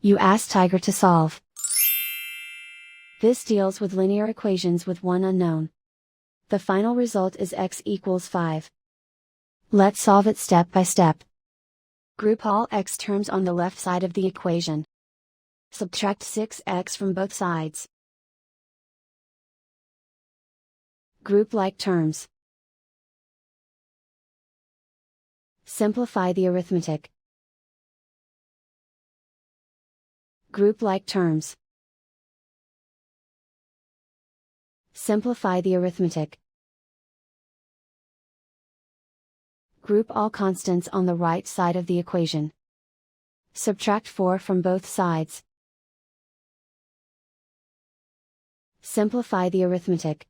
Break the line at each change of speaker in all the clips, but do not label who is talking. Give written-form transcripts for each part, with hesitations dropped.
You ask Tiger to solve. This deals with linear equations with one unknown. The final result is x equals 5. Let's solve it step by step. Group all x terms on the left side of the equation. Subtract 6x from both sides. Group like terms. Simplify the arithmetic. Group like terms. Simplify the arithmetic. Group all constants on the right side of the equation. Subtract 4 from both sides. Simplify the arithmetic.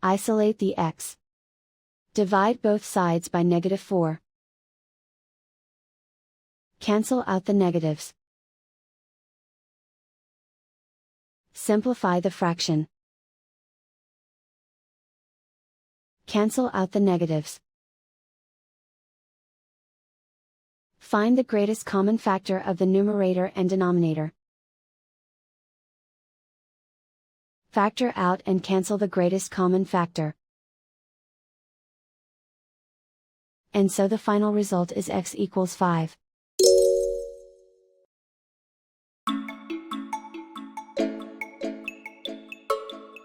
Isolate the x. Divide both sides by -4. Cancel out the negatives. Simplify the fraction. Cancel out the negatives. Find the greatest common factor of the numerator and denominator. Factor out and cancel the greatest common factor. And so the final result is x equals 5.